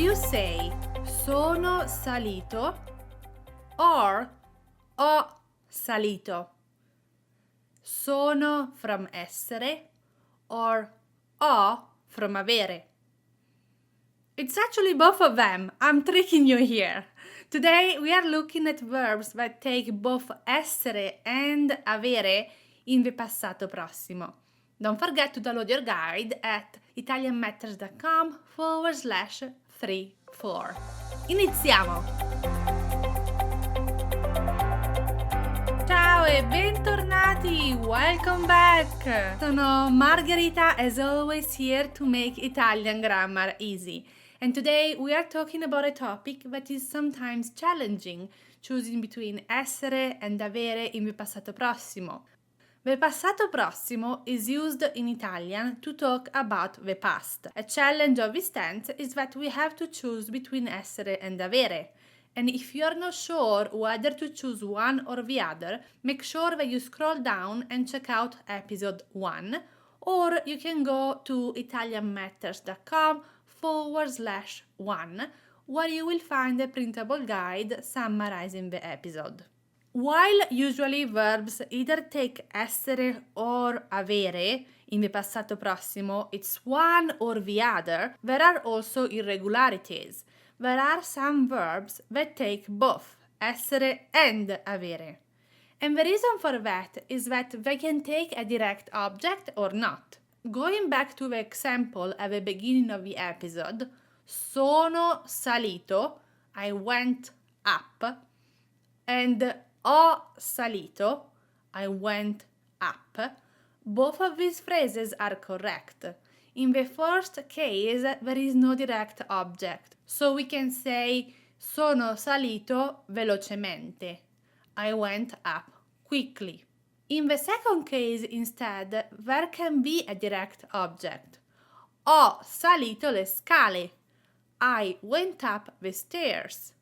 you say sono salito or ho salito? Sono from essere or ho from avere? It's actually both of them. I'm tricking you here. Today we are looking at verbs that take both essere and avere in the passato prossimo. Don't forget to download your guide at italianmatters.com/34. Iniziamo! Ciao e bentornati! Welcome back! Sono Margherita, as always, here to make Italian grammar easy. And today we are talking about a topic that is sometimes challenging, choosing between essere and avere in the passato prossimo. The passato prossimo is used in Italian to talk about the past. A challenge of this tense is that we have to choose between essere and avere. And if you are not sure whether to choose one or the other, make sure that you scroll down and check out episode 1, or you can go to italianmatters.com/1, where you will find a printable guide summarizing the episode. While usually verbs either take essere or avere in the passato prossimo, it's one or the other, there are also irregularities. There are some verbs that take both essere and avere. And the reason for that is that they can take a direct object or not. Going back to the example at the beginning of the episode, sono salito, I went up, and ho salito, I went up. Both of these phrases are correct. In the first case, there is no direct object. So we can say sono salito velocemente. I went up quickly. In the second case, instead, there can be a direct object. Ho salito le scale. I went up the stairs.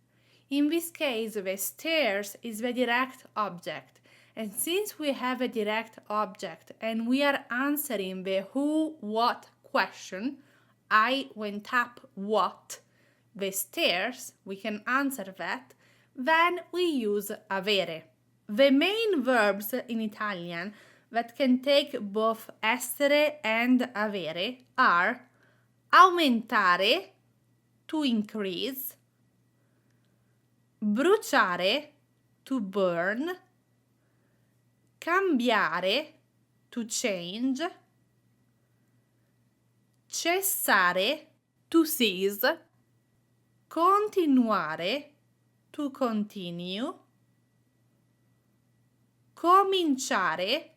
In this case, the stairs is the direct object. And since we have a direct object and we are answering the who, what question, I went up what, the stairs, we can answer that, then we use avere. The main verbs in Italian that can take both essere and avere are aumentare, to increase, bruciare, to burn, cambiare, to change, cessare, to cease, continuare, to continue, cominciare,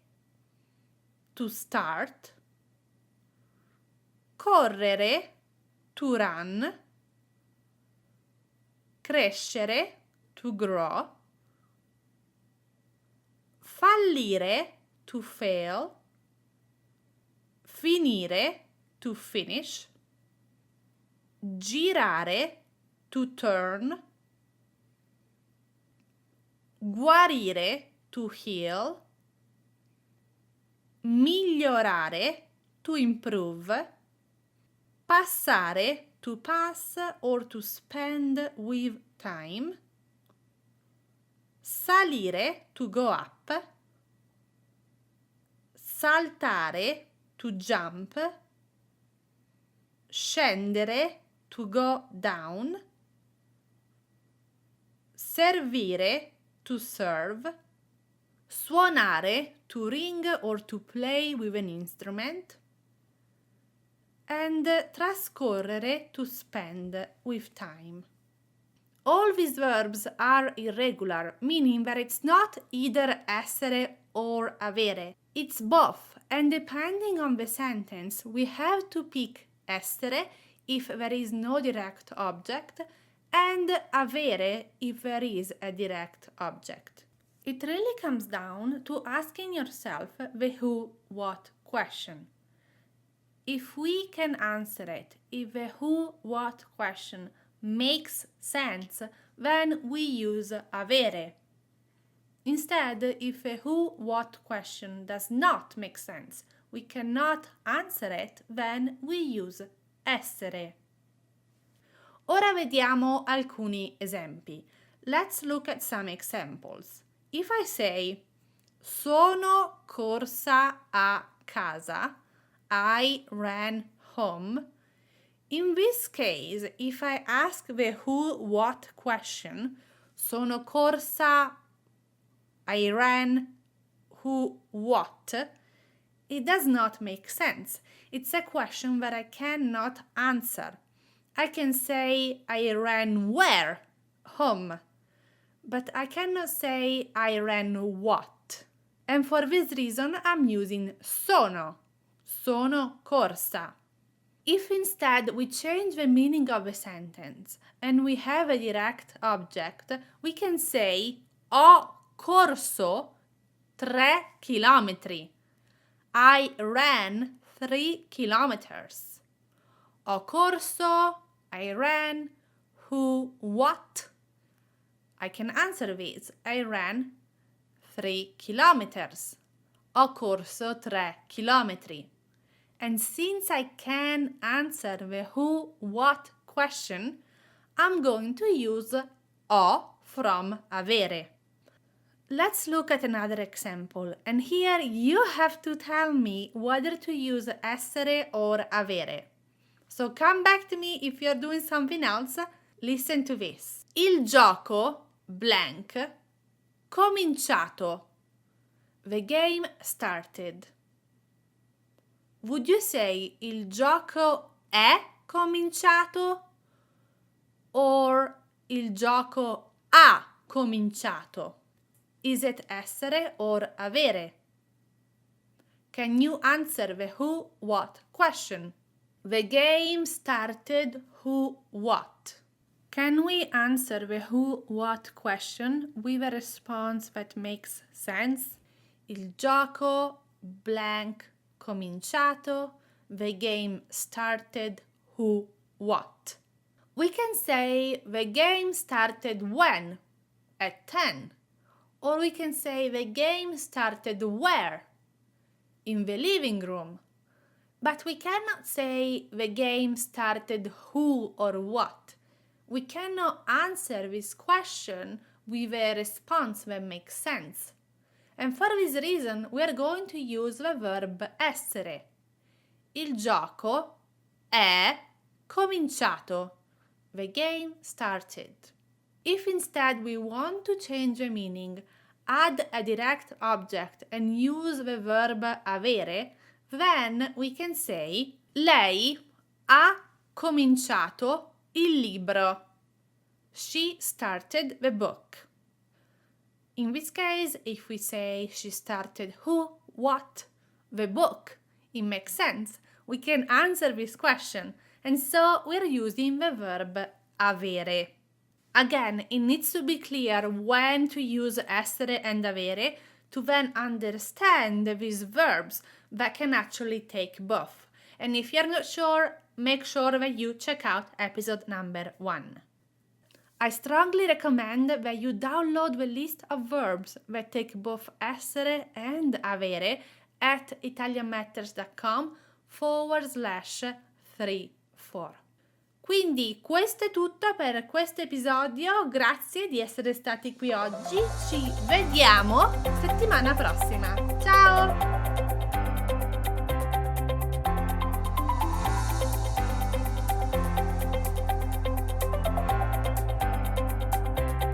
to start, correre, to run, crescere, to grow, fallire, to fail, finire, to finish, girare, to turn, guarire, to heal, migliorare, to improve, passare, to pass or to spend with time, salire, to go up, saltare, to jump, scendere, to go down, servire, to serve, suonare, to ring or to play with an instrument, and trascorrere, to spend with time. All these verbs are irregular, meaning that it's not either essere or avere. It's both, and depending on the sentence, we have to pick essere if there is no direct object, and avere if there is a direct object. It really comes down to asking yourself the who, what question. If we can answer it, if the who, what question makes sense, then we use avere. Instead, if a who, what question does not make sense, we cannot answer it, then we use essere. Ora vediamo alcuni esempi. Let's look at some examples. If I say sono corsa a casa, I ran home. In this case, if I ask the who, what question, sono corsa, I ran, who, what, it does not make sense. It's a question that I cannot answer. I can say I ran where? Home. But I cannot say I ran what. And for this reason, I'm using sono. Sono corsa. If instead we change the meaning of a sentence and we have a direct object, we can say ho corso 3 chilometri. I ran 3 kilometers. Ho corso, I ran, who, what? I can answer this. I ran 3 kilometers. Ho corso 3 chilometri. And since I can answer the who, what question, I'm going to use ho from avere. Let's look at another example, and here you have to tell me whether to use essere or avere. So come back to me if you're doing something else. Listen to this. Il gioco, blank, cominciato. The game started. Would you say il gioco è cominciato or il gioco ha cominciato? Is it essere or avere? Can you answer the who, what question? The game started who, what? Can we answer the who, what question with a response that makes sense? Il gioco, blank, cominciato. The game started who, what? We can say the game started when? At 10. Or we can say the game started where? In the living room. But we cannot say the game started who or what. We cannot answer this question with a response that makes sense. And for this reason, we are going to use the verb essere. Il gioco è cominciato. The game started. If instead we want to change the meaning, add a direct object and use the verb avere, then we can say lei ha cominciato il libro. She started the book. In this case, if we say she started who, what, the book, it makes sense. We can answer this question, and so we're using the verb avere. Again, it needs to be clear when to use essere and avere to then understand these verbs that can actually take both. And if you're not sure, make sure that you check out episode number 1. I strongly recommend that you download the list of verbs that take both essere and avere at italianmatters.com/34. Quindi questo è tutto per questo episodio, grazie di essere stati qui oggi, ci vediamo settimana prossima, ciao!